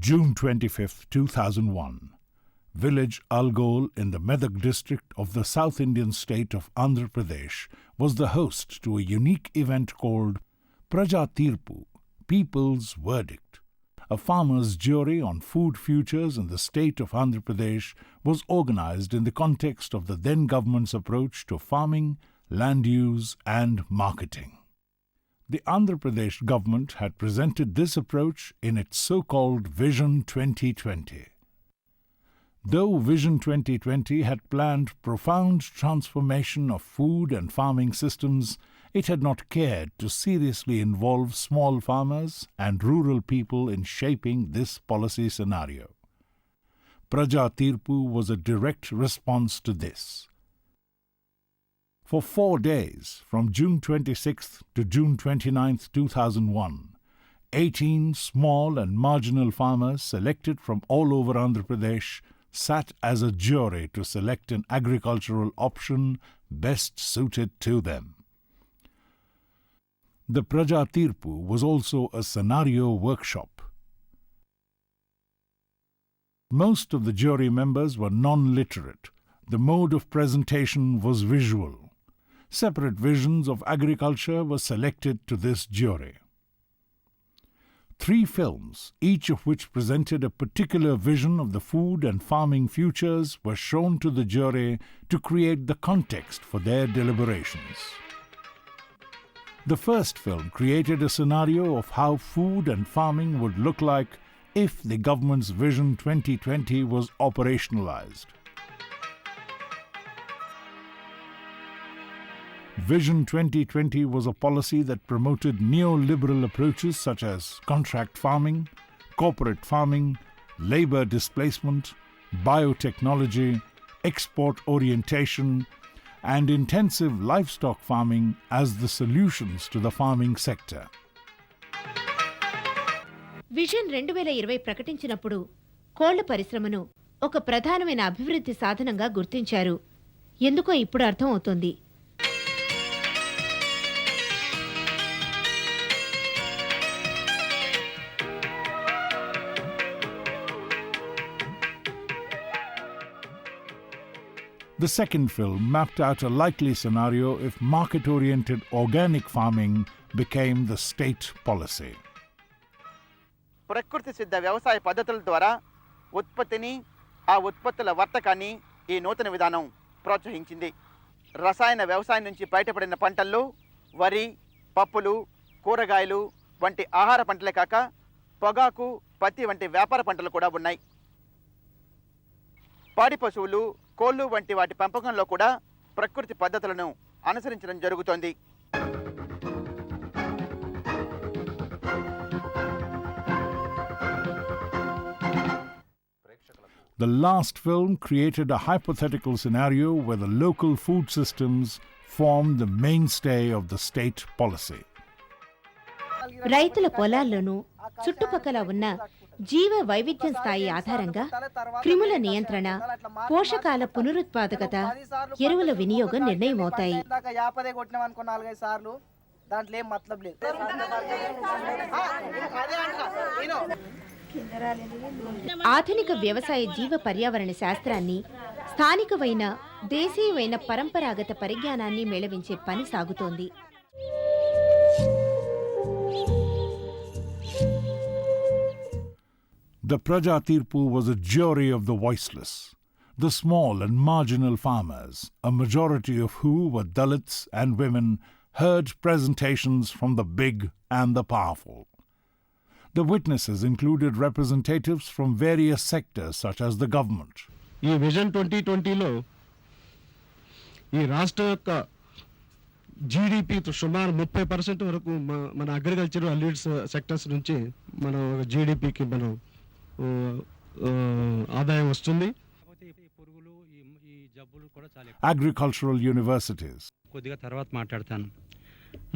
June 25, 2001. Village Algol in the Medak district of the South Indian state of Andhra Pradesh was the host to a unique event called Prajateerpu, People's Verdict. A farmers' jury on food futures in the state of Andhra Pradesh was organized in the context of the then government's approach to farming, land use and marketing. The Andhra Pradesh government had presented this approach in its so-called Vision 2020. Though Vision 2020 had planned profound transformation of food and farming systems, it had not cared to seriously involve small farmers and rural people in shaping this policy scenario. Prajateerpu was a direct response to this. For 4 days, from June 26th to June 29th, 2001, 18 small and marginal farmers selected from all over Andhra Pradesh sat as a jury to select an agricultural option best suited to them. The Prajateerpu was also a scenario workshop. Most of the jury members were non-literate. The mode of presentation was visual. Separate visions of agriculture were selected to this jury. 3 films, each of which presented a particular vision of the food and farming futures, were shown to the jury to create the context for their deliberations. The first film created a scenario of how food and farming would look like if the government's Vision 2020 was operationalized. Vision 2020 was a policy that promoted neoliberal approaches such as contract farming, corporate farming, labor displacement, biotechnology, export orientation, and intensive livestock farming as the solutions to the farming sector. Vision 2020 ప్రకటించినప్పుడు కోళ్ల పరిశ్రమను ఒక ప్రధానమైన అభివృద్ధి సాధనంగా గుర్తించారు. ఎందుకో ఇప్పుడు అర్థం అవుతోంది. The second film mapped out a likely scenario if market-oriented organic farming became the state policy. ప్రకృతి సిద్ధ వ్యవసాయ పద్ధతుల ద్వారా ఉత్పత్తిని ఆ ఉత్పత్తుల వర్తకాన్ని ఈ నూతన విధానం ప్రోత్సహించింది. రసాయన వ్యవసాయం నుంచి బయటపడిన పంటల్లో వరి, పప్పులు, కూరగాయలు వంటి ఆహార పంటలే కాక పొగాకు, పత్తి వంటి వ్యాపార పంటలు కూడా ఉన్నాయి. పాడి పశువులు, కోళ్ళు వంటి వాటి పెంపకంలో కూడా ప్రకృతి పద్ధతులను అనుసరించడం జరుగుతోంది. The last film created a hypothetical scenario where the local food systems formed the mainstay of the state policy. రైతుల పొలాల్లోనూ చుట్టుపక్కల ఉన్న జీవ వైవిధ్యం స్థాయి ఆధారంగా క్రిముల నియంత్రణ, పోషకాల పునరుత్పాదకత, ఎరువుల వినియోగం నిర్ణయమవుతాయి. ఆధునిక వ్యవసాయ జీవ పర్యావరణ శాస్త్రాన్ని, స్థానికమైన దేశీయమైన పరంపరాగత పరిజ్ఞానాన్ని మేళవించే పని సాగుతోంది. The Prajateerpu was a jury of the voiceless, the small and marginal farmers, a majority of who were Dalits and women, heard presentations from the big and the powerful. The witnesses included representatives from various sectors such as the government. ఈ vision 2020లో ఈ రాష్ట్రం యొక్క GDP సుమారు 30% వరకు మన agriculture అలీడ్స్ sectors నుంచి మన జీడిపికి మనం ఆదాయం వస్తుంది. Agricultural universities. కొద్దిగా తర్వాత మాట్లాడతాను.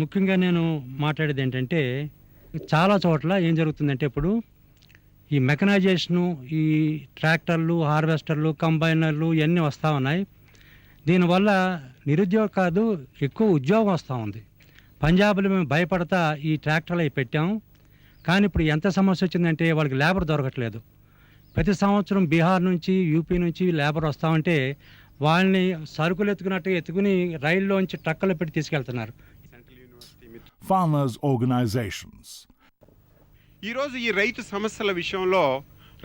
ముఖ్యంగా నేను మాట్లాడేది ఏంటంటే చాలా చోట్ల ఏం జరుగుతుందంటే ఇప్పుడు ఈ మెకనైజేషను, ఈ ట్రాక్టర్లు, హార్వెస్టర్లు, కంబైనర్లు ఇవన్నీ వస్తూ ఉన్నాయి. దీనివల్ల నిరుద్యోగం కాదు, ఎక్కువ ఉద్యోగం వస్తూ ఉంది. పంజాబ్లో మేము భయపడతా ఈ ట్రాక్టర్లు అవి పెట్టాము. కానీ ఇప్పుడు ఎంత సమస్య వచ్చిందంటే వాళ్ళకి లేబర్ దొరకట్లేదు. ప్రతి సంవత్సరం బీహార్ నుంచి యూపీ నుంచి లేబర్ వస్తామంటే వాళ్ళని సరుకులు ఎత్తుకుని రైల్లోంచి ట్రక్కులో పెట్టి తీసుకెళ్తున్నారు. Farmers' organizations. ఈరోజు ఈ రైతు సమస్యల విషయంలో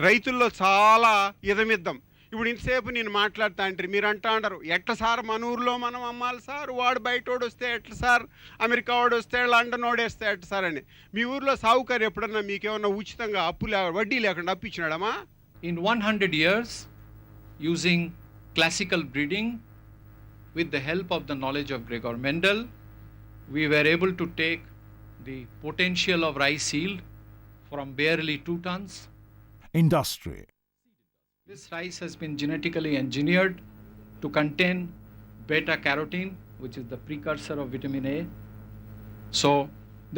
రైతుల్లో చాలా ఇదమిద్దాం. ఇప్పుడు ఇంతసేపు నేను మాట్లాడుతా అంటే మీరు అంటా అంటారు, ఎట్లా సార్ మన ఊర్లో మనం అమ్మాలి సార్, వాడు బయటోడు వస్తే ఎట్లా సార్, అమెరికా వాడు వస్తే లండన్ వాడేస్తే ఎట్లా సార్ అని. మీ ఊర్లో సావుకారు ఎప్పుడన్నా మీకేమన్నా ఉచితంగా వడ్డీ లేకుండా అప్పు ఇచ్చినాడమ్మా? In 100 years, using classical breeding, with the help of the knowledge of Gregor Mendel, we were able to take the potential of rice yield from barely 2 tons. Industry. This rice has been genetically engineered to contain beta carotene, which is the precursor of vitamin A. So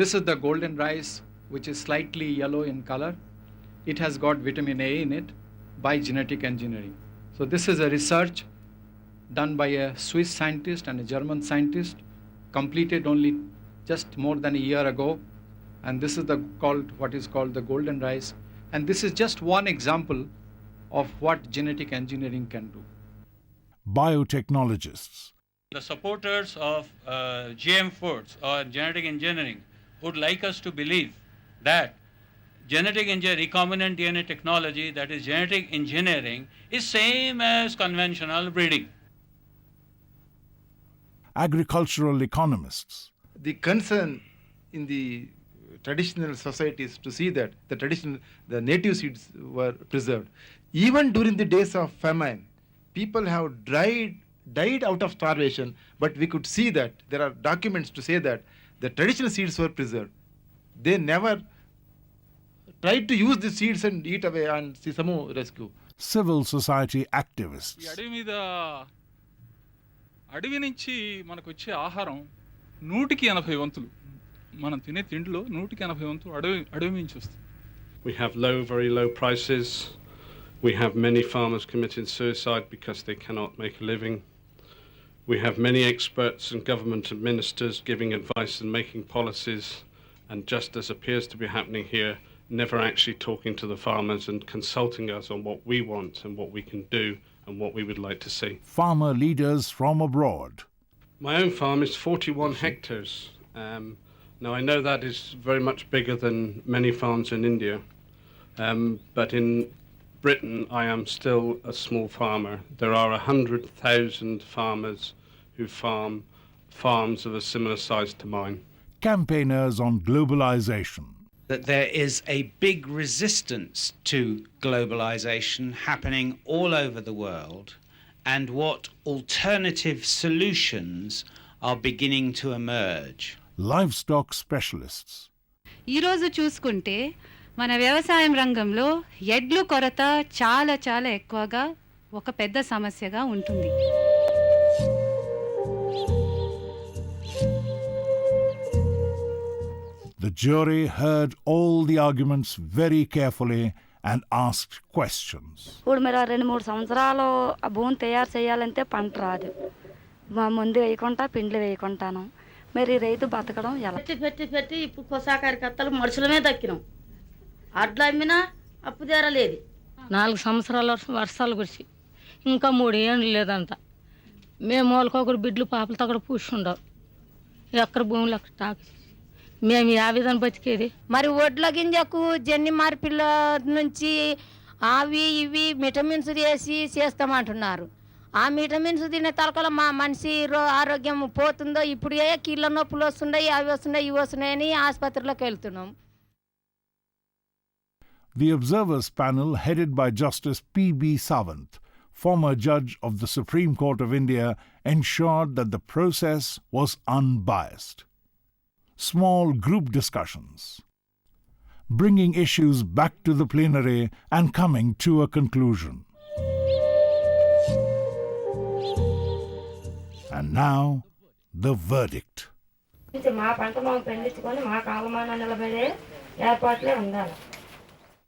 this is the golden rice, which is slightly yellow in color. It has got vitamin A in it by genetic engineering. So this is a research done by a Swiss scientist and a German scientist, completed only just more than a year ago, and this is what is called the golden rice, and this is just one example of what genetic engineering can do. Biotechnologists. The supporters of GM foods or genetic engineering would like us to believe that recombinant DNA technology, that is genetic engineering, is same as conventional breeding. Agricultural economists. The concern in the traditional societies to see that the native seeds were preserved. Even during the days of famine, people have died out of starvation, but we could see that there are documents to say that the traditional seeds were preserved. They never tried to use the seeds and eat away and see some rescue. Civil society activists. అడవి నుంచి మనకు వచ్చే ఆహారం 180 వంతులు మనం తినే తిండిలో 180 వంతులు అడవి నుంచి వస్తుంది. We have very low prices. We have many farmers committing suicide because they cannot make a living. We have many experts and government and ministers giving advice and making policies, and just as appears to be happening here, never actually talking to the farmers and consulting us on what we want and what we can do and what we would like to see. Farmer leaders from abroad. My own farm is 41 hectares. Now I know that is very much bigger than many farms in India, but in Britain I am still a small farmer. There are 100,000 farmers who farm farms of a similar size to mine. Campaigners on globalization. That there is a big resistance to globalization happening all over the world, and what alternative solutions are beginning to emerge. Livestock specialists. ఈరోజు చూసుకుంటే మన వ్యవసాయం రంగంలో ఎడ్లు కొరత చాలా చాలా ఎక్కువగా ఒక పెద్ద సమస్యగా ఉంటుంది. The jury heard all the arguments very carefully and asked questions. ఇప్పుడు మీరు 2-3 సంవత్సరాలు ఆ భూమిని తయారు చేయాలంటే పంట రాదు. మందు వేయకుండా పిండ్లు వేయకుంటాను. మరి రైతు బతకడం ఎలా? పెట్టి ఇప్పుడు కొసాకారి కత్తలు మనుషులమే దక్కినాం. అడ్లు అమ్మినా అప్పు తీరలేదు. 4 సంవత్సరాల వర్షాలు కురిసి ఇంకా 3 ఏళ్ళు లేదంట. మేము వాళ్ళకొకరు బిడ్డలు పాపలతో అక్కడ పూసుండవు. ఎక్కడ భూములు అక్కడ తాకి మేము ఆ విధానం బతికేది. మరి ఒడ్ల గింజకు జన్ని మార్పిల్ల నుంచి అవి ఇవి విటమిన్స్ వేసి చేస్తామంటున్నారు. ఆ విటమిన్స్ తినే తలకల మా మనిషి ఆరోగ్యం పోతుందో. ఇప్పుడు కీళ్ళ నొప్పులు వస్తున్నాయి, అవి వస్తున్నాయి, ఇవి వస్తున్నాయని ఆసుపత్రిలోకి వెళ్తున్నాం. The observers panel, headed by Justice P.B. Sawant, former judge of the Supreme Court of India, ensured that the process was unbiased. Small group discussions, bringing issues back to the plenary and coming to a conclusion. And now, the verdict.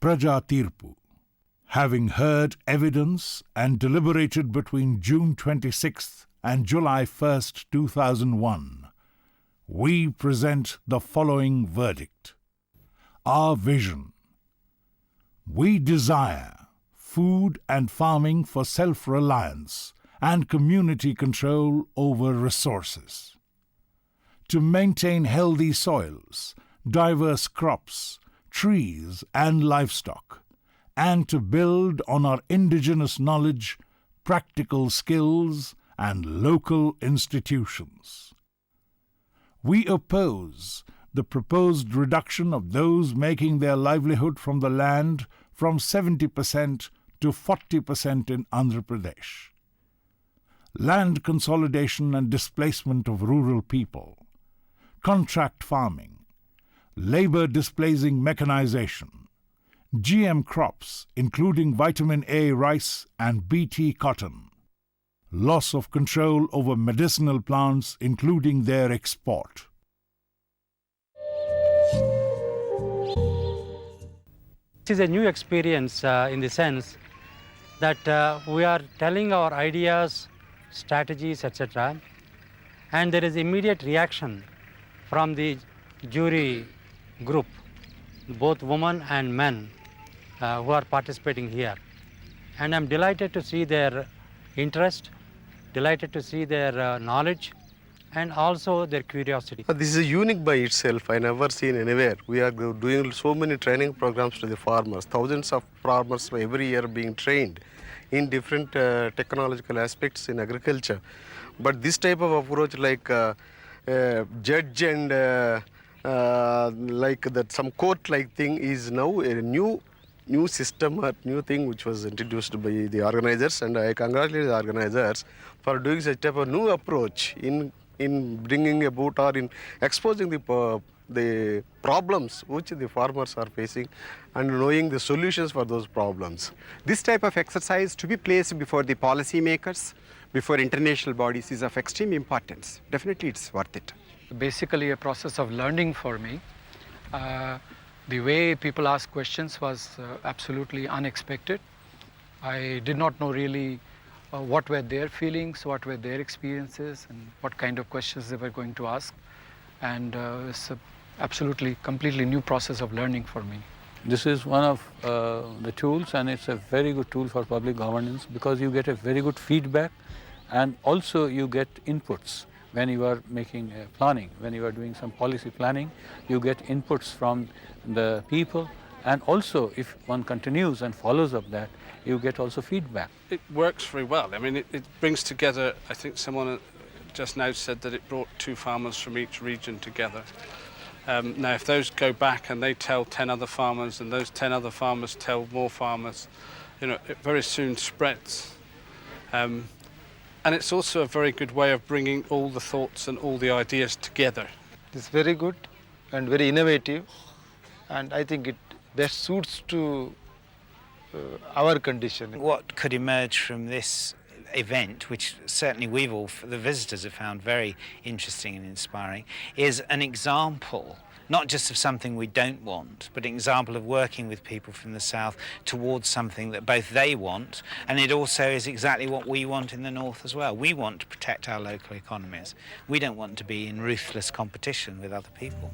Prajateerpu. Having heard evidence and deliberated between June 26th and July 1st, 2001, we present the following verdict. our vision. We desire food and farming for self-reliance and community control over resources. To maintain healthy soils, diverse crops, trees and livestock, and to build on our indigenous knowledge, practical skills and local institutions. We oppose the proposed reduction of those making their livelihood from the land from 70% to 40% in Andhra Pradesh. Land consolidation and displacement of rural people, contract farming, labor displacing mechanization, GM crops including vitamin A rice and BT cotton, loss of control over medicinal plants including their export. This is a new experience in the sense that we are telling our ideas, strategies, etc. And there is immediate reaction from the jury group, both women and men who are participating here. And I'm delighted to see their interest, delighted to see their knowledge, and also their curiosity. This is unique by itself. I never seen anywhere. We are doing so many training programs to the farmers. Thousands of farmers every year being trained in different technological aspects in agriculture. But this type of approach, like judge and like that some court-like thing, is now a new system or new thing which was introduced by the organizers, and I congratulate the organizers for doing such type of new approach in bringing about or in exposing the problems which the farmers are facing and knowing the solutions for those problems. This type of exercise to be placed before the policy makers, before international bodies, is of extreme importance. Definitely it's worth it. Basically a process of learning for me. The way people ask questions was absolutely unexpected. I did not know really what were their feelings, what were their experiences, and what kind of questions they were going to ask. And it's a absolutely, completely new process of learning for me. This is one of the tools, and it's a very good tool for public governance because you get a very good feedback, and also you get inputs. When you are making planning, when you are doing some policy planning, you get inputs from the people, and also if one continues and follows up that, you get also feedback. It works very well. I mean, it brings together, I think someone just now said that it brought 2 farmers from each region together. Now, if those go back and they tell 10 other farmers, and those 10 other farmers tell more farmers, it very soon spreads. And it's also a very good way of bringing all the thoughts and all the ideas together. It's very good and very innovative, and I think it best suits to our condition. What could emerge from this event, which certainly the visitors have found very interesting and inspiring, is an example, not just of something we don't want, but an example of working with people from the south towards something that both they want, and it also is exactly what we want in the north as well. We want to protect our local economies. We don't want to be in ruthless competition with other people.